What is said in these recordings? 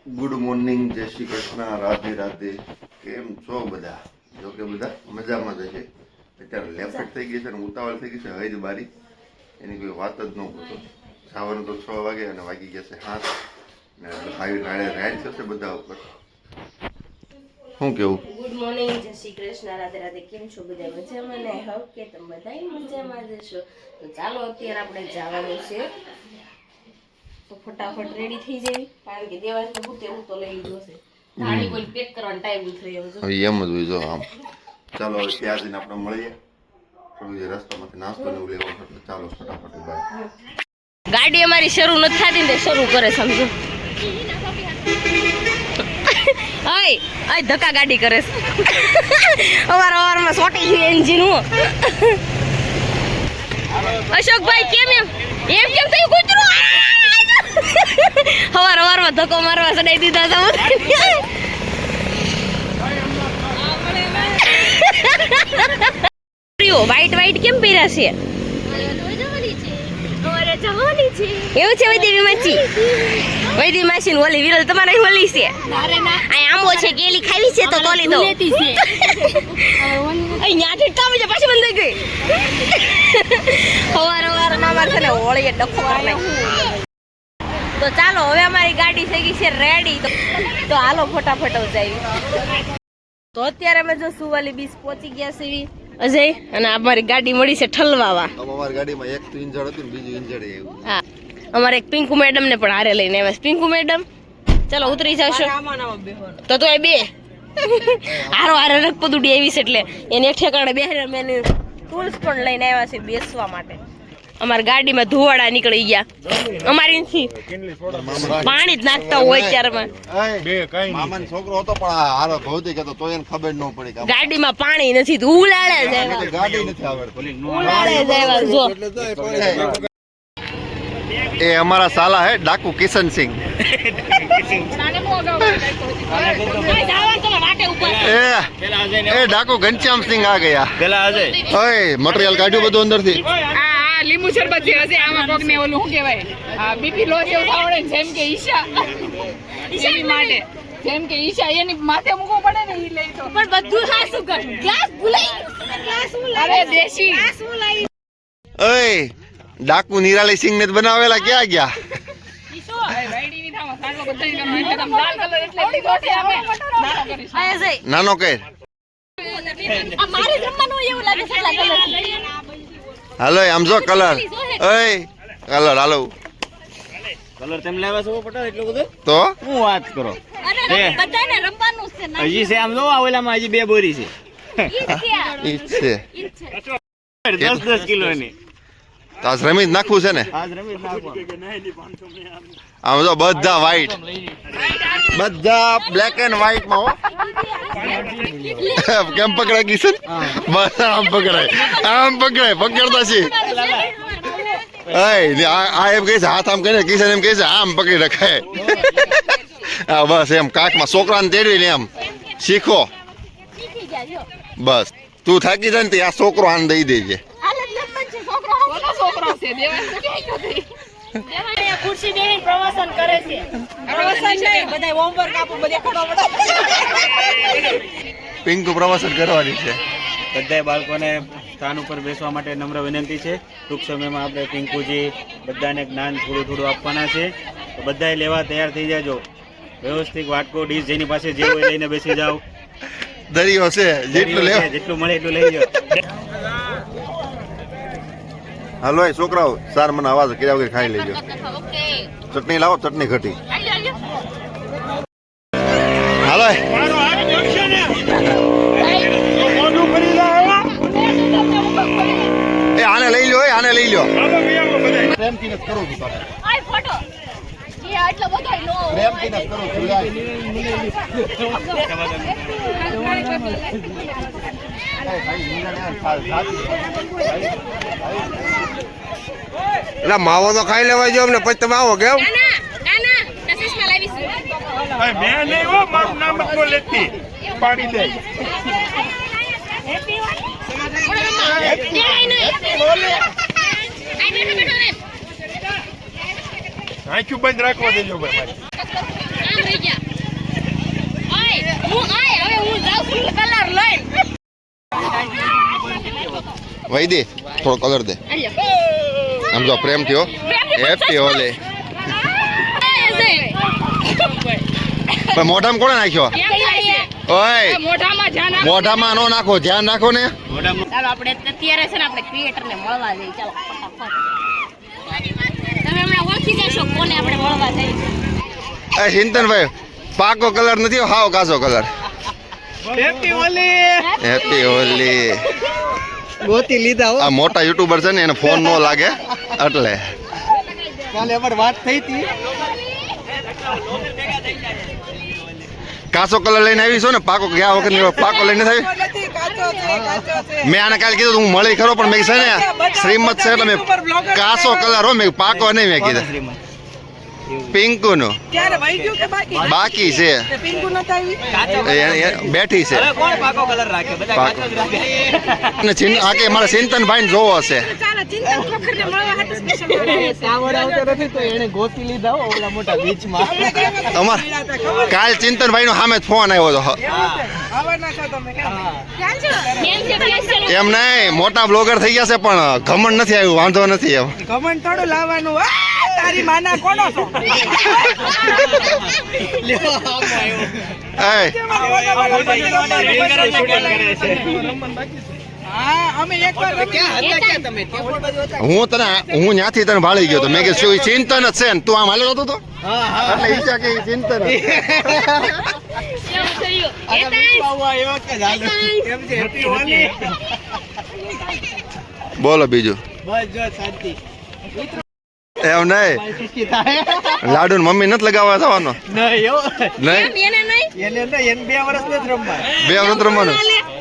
Good morning, જય શ્રી કૃષ્ણ, રાધે રાધે. કેમ છો બધા? જો કે બધા મજામાં જ છે. અત્યારે લેફ્ટ થઈ ગઈ છે ને ઉતાવળ થઈ ગઈ છે. હજ બારી એની કોઈ વાત જ ન પૂછો. જવાનું તો 6 વાગે અને વાગી ગયા છે 7 ને ભાઈ નાળે રાઈડ થશે બધા ઉપર. શું કેવું? ગુડ મોર્નિંગ, જય શ્રી કૃષ્ણ, રાધે રાધે. કેમ છો બધા? મજામાં ને? હોપ કે તમે બધા મજામાં જશો. તો ચાલો અત્યારે આપણે જવાનું છે, તો ફટાફટ રેડી થઈ જવી, કારણ કે દેવાસ તો હું તેવું તો લઈ લીધો છે. ગાડી કોઈ પેક કરવાનો ટાઈમ થઈ એમ એમ જ હોય. જો આમ ચાલો હવે ત્યાં જઈને આપણે મળીએ. થોડું રસ્તામાંથી નાસ્તો ને એવું લેવાનું હતું. ચાલો ફટાફટ બહાર. ગાડી અમારી શરૂ નથી થતી ને શરૂ કરે, સમજો. ઓય ધક્કા ગાડી કરે છે. અવારમાં સોટી ગયું એન્જિન. હું અશોકભાઈ કેમ એમ કેમ થયું કૂતરું? હવારમાં ધક્કો મારવા ચડાઈ દીધા હતા. વાઈટ કેમ પહેર્યા છે? એવું છે વૈદેવી માસી? વૈદેવી માસી ને ઓલી વિરલ તમારે ઓલી છે? આંબો છે, કેલી ખાવી છે તો તોલી દો. અહીંયા ઠીકતા છે, પાછી બંધ થઈ ગઈ. હવાર મામાર છે ને હોળીએ ડખો કરી નાખ્યો. તો ચાલો હવે અમારી ગાડી થઈ ગઈ છે રેડી, તો હાલો ફટાફટ જઈએ. તો અત્યારે અમે જો સુવાલી બીચ પહોંચી ગયા છે અજય, અને અમારી ગાડી મળી છે ઠલવાવા. અમારી ગાડીમાં એક તો ઇન્જર્ડ હતું ને બીજું ઇન્જર્ડ એવું. હા, અમારે એક પિંકુ મેડમ ને પણ હારે લઈને આવ્યા. પિંકુ મેડમ ચલો ઉતરી જશો તો એ બે હારે રખપદુડી આવી છે, એટલે એને એક ઠેકાણે બેહાડ્યા. મેં ટૂલ્સ પણ લઈને આવ્યા છે બેસવા માટે. અમારી ગાડીમાં ધુવાડા નીકળી ગયા. અમારી પાણી જ નાખતા હોય ચારમાં. મામાનો છોકરો હતો પણ હારો ભૌતિક હતો તો એને ખબર ન પડી કે ગાડીમાં પાણી નથી. ઉલાળે જાય, ગાડી નથી આવડતી. ઉલાળે જાય. જો એ અમારા સાલા હે ડાકુ કિશન સિંહ. એ ડાકુ ઘનશ્યામ સિંહ આ ગયા. ઓય મટીરિયલ કાઢ્યું બધું અંદરથી. લીંબુ શરબત જે હશે આમાં કોક ને ઓલું શું કહેવાય, બીપી લો જેવું આવડે ને, જેમ કે ઈશા એની માટે, જેમ કે ઈશા એની માથે મૂકવું પડે ને ઈ લઈ. તો પણ બધું હાસું કર. ગ્લાસ ભૂલાઈ, ગ્લાસ ભૂલાઈ. અરે દેશી ગ્લાસ ભૂલાઈ. ઓય ડાકુ નિરાલી સિંહ ને બનાવેલા ક્યાં ગયા? ઈશો રાઈડી ની થામાં સાંડો બધાઈ ગયો એટલે તમ લાલ કલર એટલે લીધો છે અમે નાનો કરીશું. આ જઈ નાનો કે આ મારે જમવાનું એવું લાગે છે કલર. હાલો આમ જો કલર. ઓય કલર હાલો. કલર તેમ લાવ્યા છો પટા એટલું બધું? તો હું વાત કરો. અરે બધાને રમવાનું છે ને. હજી છે આમ જો ઓલામાં હજી 2 બોરી છે. ઈ છે 10 કિલોની. તાસ રમી નાખવું છે ને? આજ રમી નાખો. આમ જો બધા વ્હાઈટ, બધા બ્લેક એન્ડ વ્હાઈટ માં. હો કેમ પકડાય કિશન? બસ આમ પકડાય પકડતા છે. આ એમ કહે છે હાથ આમ કરીને, કિશન એમ કહે છે આમ પકડી રખાય. હા બસ એમ કાકમાં છોકરાને તેડવી ને એમ શીખો. બસ તું થાકી જાય ને તો આ છોકરો આને દઈ દેજે. ખુરશી બેહીને પ્રવાસન કરે છે. પ્રવાસન નહીં, બધા હોમવર્ક આપો, બધે ખડો પડે. પિંકુ પ્રવાસન કરવાની છે. બધા બાળકોને સ્થાન ઉપર બેસવા માટે નમ્ર વિનંતી છે. ટૂંક સમયમાં આપણે પિંકુજી બધાને જ્ઞાન થોડું આપવાના છે. તો બધાએ લેવા તૈયાર થઈ જાજો. વ્યવસ્થિત વાટકો ડીશ જેની પાસે જે હોય લઈને બેસી જાઓ. દરિયો છે, જેટલું મળે એટલું લઈ જાઓ. હાલો એ છોકરાઓ સાર મને આવાજ કર્યા વગર ખાઈ લેજો. ચટણી લાવો, ચટણી ઘટી. હાલો એ આને લઈ લો, આને લઈ લો. પ્રેમથી ન કરો તું તારે. આય ફોટો એ આટલો બધો નો પ્રેમથી ન કરો તું. એટલે માવો તો ખાઈ લેવા જો અમને, પછી તમે આવો કેમ? કાના કશિશમાં લાવીશું. મેં નહીં હો, મારું નામ જ લેતી પાડી દે. આંખું બંધ રાખવા દેજો ભાઈ. વહી દે થોડો કલર દે આમ જો પ્રેમ થયો હેપી હોલી પણ મોઢામાં કોણે નાખ્યો ઓય મોઢામાં નો નાખો ધ્યાન રાખો ને ચાલો આપણે અત્યારે છે ને આપણે ક્રિએટર ને મળવા જઈએ ચાલો ફટાફટ તમે હમણાં ઓળખી જશો કોને આપણે મળવા જઈએ એ ચિંતનભાઈ પાકો કલર નથી હાવ કાચો કલર હેપી હોલી ગોતી લીધા હો આ મોટા યુટ્યુબર છે ને એને ફોન નો લાગે એટલે કાલે અમારી વાત થઈ હતી કાચો કલર લઈને આવી છો ને પાકો ગયા વખત પાકો લઈને આવી મેં આને કાલે કીધું હું મળી ખરો પણ મેં છે ને શ્રીમત છે એટલે મેં કાચો કલર હો મેં પાકો નહીં મેં કીધું પિંકુ નું બાકી છે બેઠી છે પાકો. અને આ કે મારા ચિંતનભાઈ ને જોવો હશે કાવડ આવતો નથી તો એને ગોતી લીધા હો ઓલા મોટા બીચમાં અમાર કાલ ચિંતનભાઈ નો સામે ફોન આવ્યો હતો એમ નહીં મોટા બ્લોગર થઈ ગયા છે પણ ઘમંડ નથી આવ્યું વાંધો નથી એમ કમન થોડું લાવવાનું તારી માના કોનો છો એ હું ત્યાંથી તને ભાળી ગયો તો મેં કીધું શું ચિંતન જ છે ને તું આમ હાલ્યો હતો તો એટલે ઈચ્છા કે ચિંતન બોલો બીજું એમ નહીં લાડુ ને મમ્મી નથી લગાવવા થવાનો નહીં 2 વર્ષ નથી રમવા 2 વર્ષ રમવાનું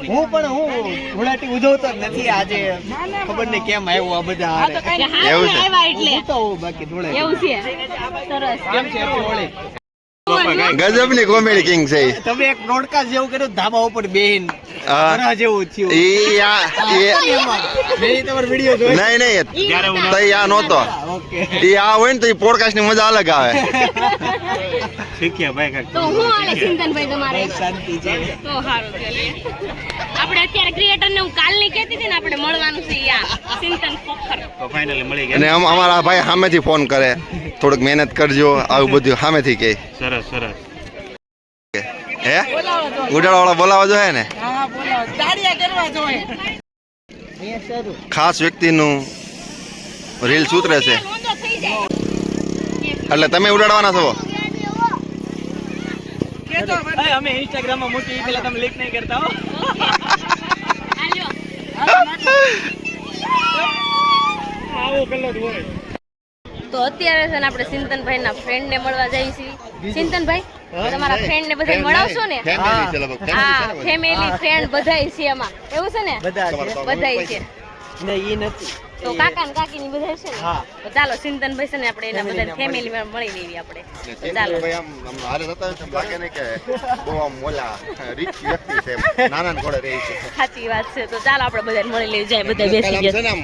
હું ધૂળાટી ઉજવતો જ નથી આજે ખબર નહીં કેમ આવ્યું આ બધા હારે. એવું છે હું તો બાકી ધૂળાટી એવું છે સરસ કેમ છે હોળી ગજબ ની કોમેડી કિંગ છે ઈ. તમે એક બ્રોડકાસ્ટ જેવું કર્યું ધાબા ઉપર બેહીન હા. ઘણા જેવું થયું ઈ આ મેં તમારો વિડિયો જોયો નહીં તઈ આ નહોતો ઓકે ઈ આ હોય ને તો ઈ પોડકાસ્ટ ની મજા અલગ આવે શીખ્યા ભાઈ કાંઈક. તો હું હાલે ચિંતનભાઈ તમારે શાંતિ છે તો સારું ચાલીએ આપણે અત્યારે ક્રિએટર ને હું કાલની કહેતી હતી ને આપણે મળવાનું છે યા ચિંતન પોખર તો ફાઇનલી મળી અને ગયા. અમારા ભાઈ સામેથી ફોન કરે થોડુંક મહેનત કરજો આવું બધું સામેથી કહે સરસ સરસ. હે ઉડાડ વાળા બોલાવા જોઈએ ને હા બોલો દાડિયા કરવા જોઈએ અહીંયા શરૂ ખાસ વ્યક્તિનું રીલ સૂત્રે છે એટલે તમે ઉડાડવાના છો અમે ઇન્સ્ટાગ્રામ માં મૂકી પેલા તમે લીક નહીં કરતા હો તો અત્યારે છે ને આપણે ચિંતનભાઈ ના ફ્રેન્ડ ને મળવા જઈએ છીએ ચિંતનભાઈ તમારા ફ્રેન્ડ ને બધા મળાવશો ને હા ફેમિલી ફ્રેન્ડ બધાય છે એમાં એવું છે ને બધા છે બધાય છે નહીં ઈ નથી તો કાકા ને કાકી ની બધા છે ને હા. તો ચાલો ચિંતનભાઈ છે ને આપણે એના બધા ફેમિલી માં મળી લેવી આપણે તો ચાલો સાચી વાત છે તો ચાલો આપણે બધા મળી લેવી જાય બધા બેસી ગયા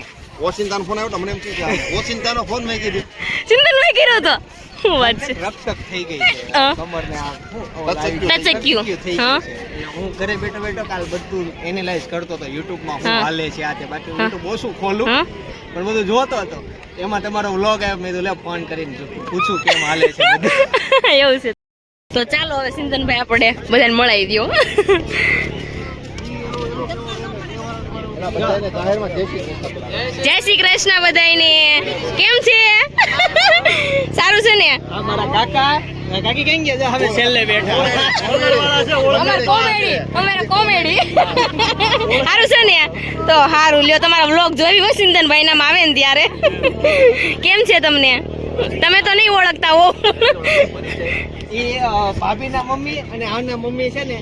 ઓચિંતાનો ફોન આવ્યો તો મને એમ થયું કે ઓચિંતાનો ફોન મેં કીધું ચિંતનભાઈ કર્યો તો શું વાત છે રક્તક થઈ ગઈ છે હા. કમરને આ ટચક્યું. થઈ હા. ગયું છે હું ઘરે બેઠો બેઠો કાલ બધું એનાલાઇઝ કરતો હતો યુટ્યુબ માં હું હા. હાલે છે આ તે બાકી યુટ્યુબ ઓછું ખોલું હા. પણ બધું જોતો હતો એમાં તમારો વ્લોગ આવ્યો મેં તો લે ફોન કરીને પૂછું કેમ હાલે છે બધું એવું છે તો ચાલો હવે ચિંતનભાઈ આપણે બધાને મળાવી દો જય શ્રી કૃષ્ણ બધાને કેમ છે સારું છે ને અમારા કાકા કાકી કઈ ગયા હવે છેલ્લે બેઠા અમારે કોમેડી સારું છે ને તો સારું લ્યો તમારા વ્લોગ જોઈ હોય ચિંતનભાઈ નામ આવે ને ત્યારે કેમ છે તમને તમે તો નહીં ઓળખતા હો એ ભાભીના મમ્મી અને આના મમ્મી છે ને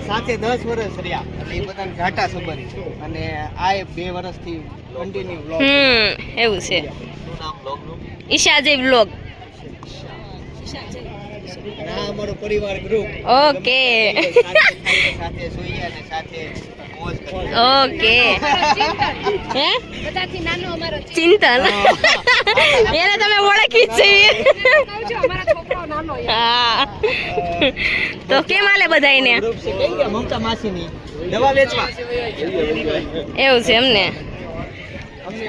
સાથે 10 વર્ષ રહ્યા એટલે એ બધાને ઘાટા સંબંધ છે અને આ 2 વર્ષથી કન્ટિન્યુ વ્લોગ એવું છે ઈશા જય વ્લોગ આ અમારો પરિવાર ગ્રુપ ઓકે સાથે જોઈએ અને સાથે મોજ કરીએ ઓકે હે બધાથી નાનો અમારો ચિંતન એને તમે ઓળખી જ છે અમારા છોકરો નાનો હા તો કેમ હાલે બધાયને ગ્રુપ છે કઈ ગયા મમતા માસીની દવા વેચવા એવું છે એમને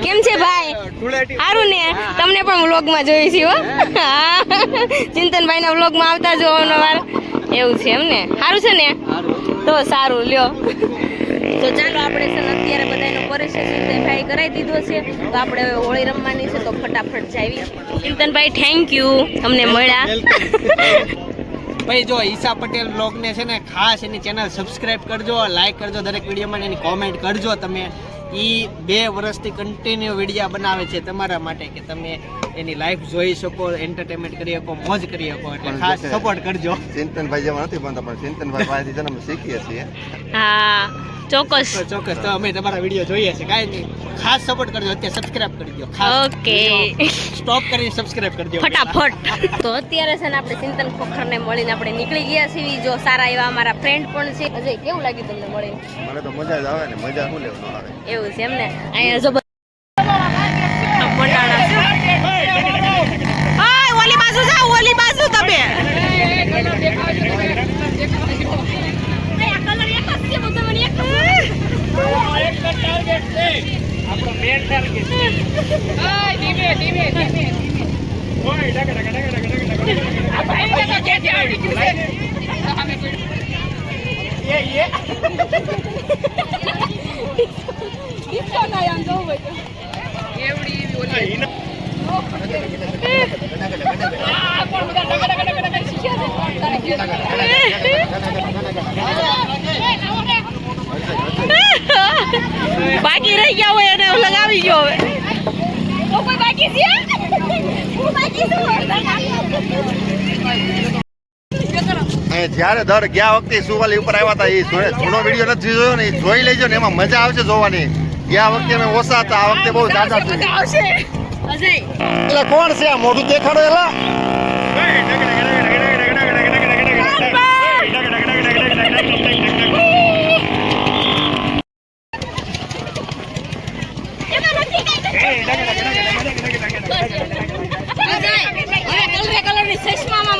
કેમ છે ભાઈ? સારું ને? તમને પણ વ્લોગમાં જોઈ છે હો. ચિંતનભાઈ ના વ્લોગમાં આવતા જો અવારનવાર. એવું છે એમ ને? સારું છે ને? તો સારું લ્યો. તો ચાલો આપણે છે ને અત્યારે બધાનો પરિચય ચિંતનભાઈ કરાવી દીધો છે, તો આપણે હવે હોળી રમવાની છે, તો ફટાફટ જાવી. ચિંતનભાઈ થેન્ક યુ, અમને મળ્યા. ભાઈ જો ઈશા પટેલ બ્લોગ ને છે ને ખાસ એની ચેનલ સબસ્ક્રાઇબ કરજો, લાઈક કરજો, દરેક વિડીયોમાં એની કોમેન્ટ કરજો. તમે ઈ 2 વર્ષથી કન્ટિન્યુ વિડીયો બનાવે છે તમારા માટે કે તમે એની લાઈફ જોઈ શકો, એન્ટરટેનમેન્ટ કરી શકો, મોજ કરી શકો, એટલે ખાસ સપોર્ટ કરજો. ચિંતનભાઈ જેવા નથી બનતા, પણ ચિંતનભાઈ પાસેથી છે ને અમે શીખીએ છીએ. હા ચોક્કસ. ચોક્કસ તો અમે તમારા વિડીયો જોઈએ છે, કાંઈ નહીં, ખાસ સપોર્ટ કરજો. અત્યારે સબસ્ક્રાઇબ કરી દો, ઓકે સ્ટોપ કરીને સબસ્ક્રાઇબ કરી દો ફટાફટ. તો અત્યારે છે ને આપણે ચિંતન ખોખરને મળીને આપણે નીકળી ગયા છીએ. જો સારા એવા અમારા ફ્રેન્ડ પણ છે. અજય કેવું લાગ્યું તમને મળીને? મને તો મજા જ આવે ને, મજા શું લેવું ન આવે. એવું છે એમ ને? અહીંયા જો મંડાણા છે. હાય ઓલી બાજુ જાઓ, ઓલી બાજુ તમે. બાકી રહી ગયા હોય એને લગાવી ગયો હવે. તો કોઈ બાકી છે? હું બાકી છું. જ્યારે દર ગયા વખતે સુવાલી ઉપર આવ્યા હતા, એ જૂનો વિડીયો નથી જોયો ને, એ જોઈ લેજો ને, એમાં મજા આવશે જોવાની. ગયા વખતે અમે ઓછા હતા, આ વખતે બહુ જાજા છે. એટલે કોણ છે આ મોઢું દેખાડો? એલા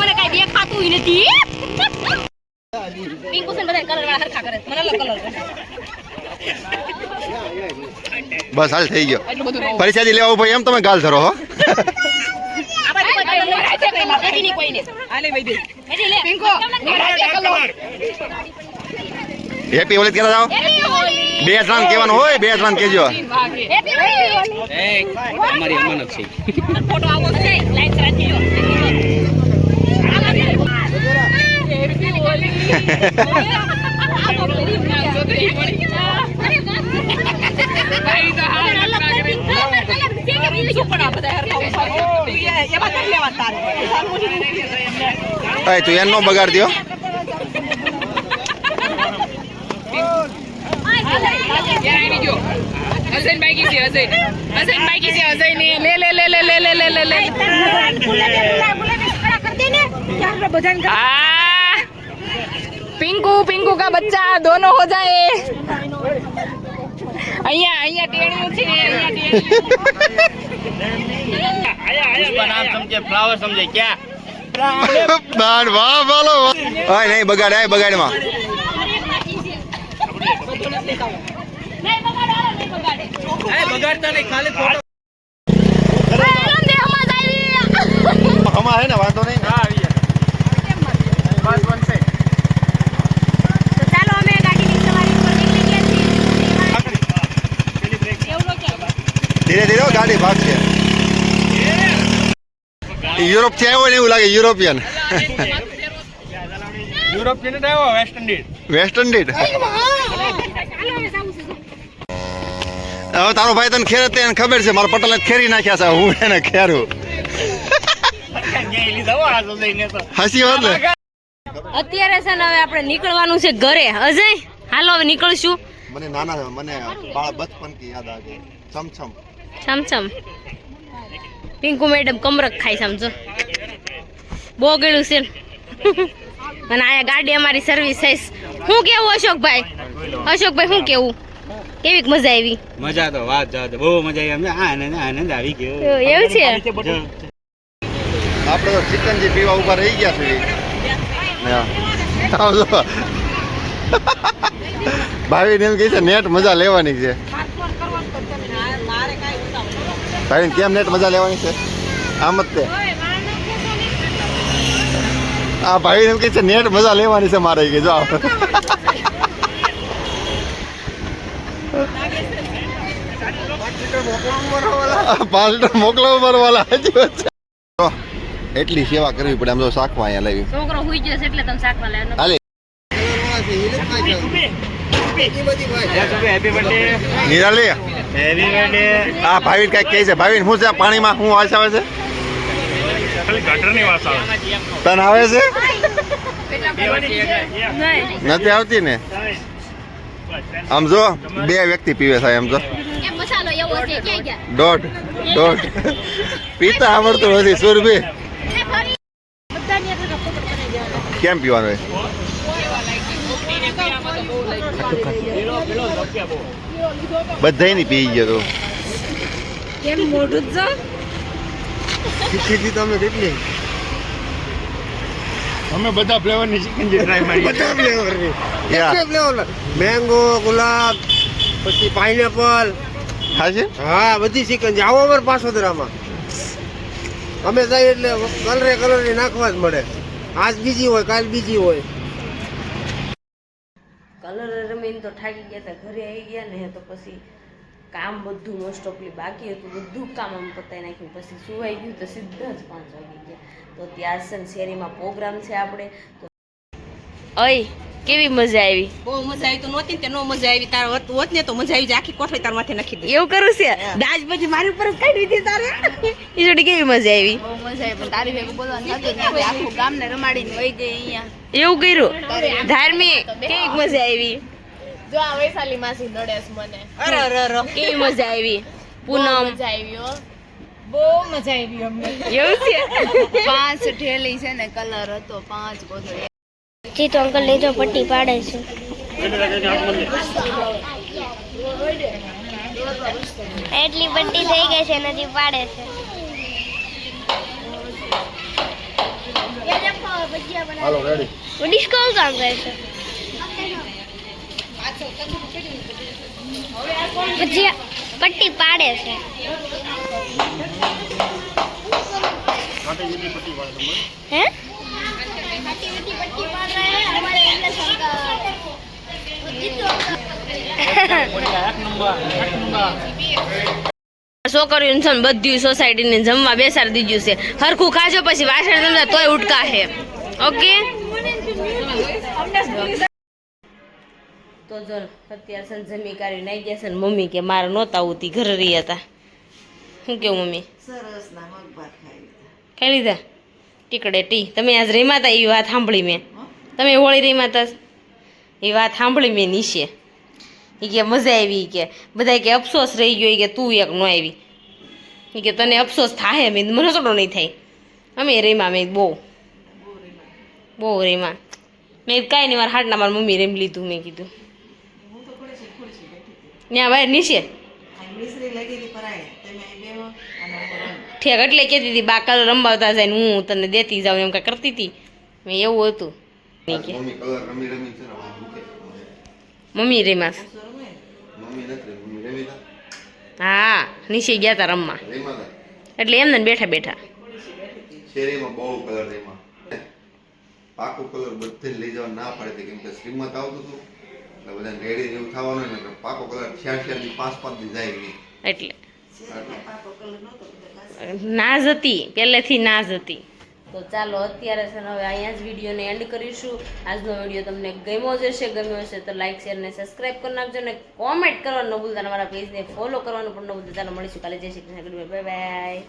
મને કઈ દેખાતું નથી. પિંકુ છે બધા કલર વાળા હરખા કરે. મને અલગ કલર. બસ હાલ થઈ ગયો. પરીક્ષાજી લેવા ઉભો એમ તમે ગાલ ધરો હો. હેપી હોલી કેલા જાઓ. 2 જણ કહેવાનું હોય, 2 જણ કહેજો. અમારી અમાનત છે. ફોટો આવો છે લાઈન રાખી લો. હેપી હોલી. તું એનો બગાડ દ્યો. पिंकू पिंकू का बच्चा दोनों हो जाए. અહીંયા ટેણીયું છે, उसका नाम समझे, फ्लावर समझे क्या? બાર વાહ બોલો. ઓય નહીં બગાડ, આય બગાડમાં. બગાડતા નહીં, ખાલી ફોટો હમા હે ને, વાંધો નહીં. તો ચાલો અમે ગાડીની સવારી ઉપર નીકળી ગયા છીએ. ધીરે ધીરે હો, ગાડી ભાગશે. યુરોપ થી આવ્યો ને એવું લાગે. European West Indies. હવે તારો ભાઈ તને ખેર એને ખબર છે, મારા પટેલ ખેરી નાખ્યા છે, હું એને ખેરું. હસી વાત ને. અત્યારે છે ને હવે આપણે નીકળવાનું છે ઘરે. અજય હાલો હવે નીકળશું. મને નાના મને બાળ બચપન કી યાદ આ ગઈ. ચમચમ ચમચમ. પિંકુ મેડમ કમરક ખાઈ સમજો. બહુ ગળ્યું છે. અને આ ગાડી અમારી સર્વિસ થઈ. શું કેવું અશોકભાઈ? અશોકભાઈ શું કેવું? કેવી મજા આવી? મજા તો વાત જાવ, બહુ મજા આવી. અમને આનંદ આવી ગયો. એવું છે? આપણે તો ચિકનજી પીવા ઉભા રહી ગયા છે. ભાવી ને એમ કહે છે નેટ મજા લેવાની છે. ભાઈ કેમ નેટ મજા લેવાની છે આમ જ તે આ ભાઈ એમ કે છે નેટ મજા લેવાની છે મારે કે જો 5 લીટર મોકલાવો મારો વાલા હજી વચ્ચે. તો એટલી સેવા કરવી પડે આમ તો શાકમાં અહીંયા લેવી છોકરો હુઈ ગયો છે એટલે તમે શાકમાં લાવ્યો હાલે happy birthday Nirali happy birthday આ ભાવિન કઈક કહે છે ભાવિન શું છે આ પાણીમાં શું વાસ આવે છે ખાલી ગટરની વાસ આવે તને આવે છે નહીં નથી આવતી ને આમ જો 2 વ્યક્તિ પીવે છે એમ જો મસાલો એવો છે ક્યાં ગયા દોઢ પીતા આવડતું નથી સુરભી કેમ પીવાનું હોય બધાય ની પી ગયો તો કેમ મોઢું જ શીખી તમે કેટલી અમે બધા ફ્લેવરની ચિકન જે ટ્રાય મારી બધા ફ્લેવરની યા. ફ્લેવર મેંગો ગુલાબ પછી પાઇનેપલ હા છે હા બધી ચિકન છે આવો અમારે પાસોદરામાં અમે જઈએ એટલે કલરે નાખવા જ મળે આજ બીજી હોય કાલ બીજી હોય કલર રમીને તો થાકી ગયા હતા ઘરે આવી ગયા ને તો પછી કામ બધું મોસ્ટ ઓફલી બાકી હતું બધું કામ આમ પતાવી નાખ્યું પછી સુવાઈ ગયું તો સીધા જ 5 વાગી ગયા તો ત્યાં છે ને શેરીમાં પ્રોગ્રામ છે આપણે તો અય કેવી મજા આવી બહુ મજા આવી તો નહોતી ને તે નો મજા આવી તાર હોત ને તો મજા આવી જાય આખી કોઠાઈ તાર માથે નાખી દે એવું કરું છે દાજ પછી મારી ઉપર જ કાઢી દીધી તારે ઈ જોડી કેવી મજા આવી બહુ મજા આવી પણ તારી ભેગું બોલવાનું હતું ને આખું ગામને રમાડીને વહી ગઈ અહીંયા એવું કર્યું ધાર્મિક કેવી મજા આવી જો આ વૈશાલી માસી દડેસ મને અરે કેવી મજા આવી પૂનમ મજા આવી હો બહુ મજા આવી અમને એવું છે 5 ઠેલી છે ને કલર હતો 5 કોથળી જી તો અંકલ લેજો પટ્ટી પાડે છે એટલી પટ્ટી થઈ ગઈ છે નથી પાડે છે હાલો રેડી ડિસ્કાઉન્ટ કામ કરે છે ભજીયા પટ્ટી પાડે છે હે છોકરીઓને છે ને બધી સોસાયટીને જમવા બેસાડી દીધું છે હરખું ખાજો પછી વાસણ જમતા તોય ઉટકા હે ઓકે તો જો અત્યારે છે ને જમી કાઢી નાઈ ગયા છે ને મમ્મી કે મારે નહોતા આવતી ઘરે રહી હતા શું કેવું મમ્મી ખાઈ લીધા ટીકડે ટી તમે આજ રમ્યા હતા એવી વાત સાંભળી મેં તમે હોળી રમ્યા હતા એ વાત સાંભળી મેં નીચે એ કે મજા આવી કે બધા કે અફસોસ રહી ગયો કે તું એક ન આવી એ કે તને અફસોસ થાય મેં મને થોડો નહીં થાય અમે રમ્યા મેં બહુ રમ્યા મેં કાંઈ નહીં મારા હાટના મારા મમ્મી રમી લીધું મેં કીધું ત્યાં ભાઈ નીચે ઠેક એટલે કહેતી હતી બા કલર રમવાતા જાય ને હું તને દેતી જાઉં એમ કાંઈ કરતી હતી મેં એવું હતું નહીં કે મમ્મી કલર રમી રમી છે ને આમ દુખે. મમ્મી રમ્યા છે. મમ્મી નથી મમ્મી રમી તા હા નીચે ગયા હતા રમવા રમ્યા તા એટલે એમને ને બેઠા બેઠા શેરીમાં બહુ કલર રમ્યા પાકો કલર બધે લઈ જવા ના પડે કેમ કે શ્રીમત આવતું હતું એટલે બધાને રેડી જેવું થવાનું ને એટલે પાકો કલર 6 થી 5 દી જાય નહીં એટલે ના જ હતી પહેલેથી ના જ હતી તો ચાલો અત્યારે છે ને હવે અહીંયા જ વિડીયોને એન્ડ કરીશું આજનો વિડીયો તમને ગમ્યો જ હશે તો લાઈક શેર ને સબસ્ક્રાઈબ કરી નાખજો ને કોમેન્ટ કરવાનું ન ભૂલતા અમારા પેજને ફોલો કરવાનું પણ ન ભૂલતા ચાલો મળીશું કાલે જય શ્રી કૃષ્ણ બાય બાય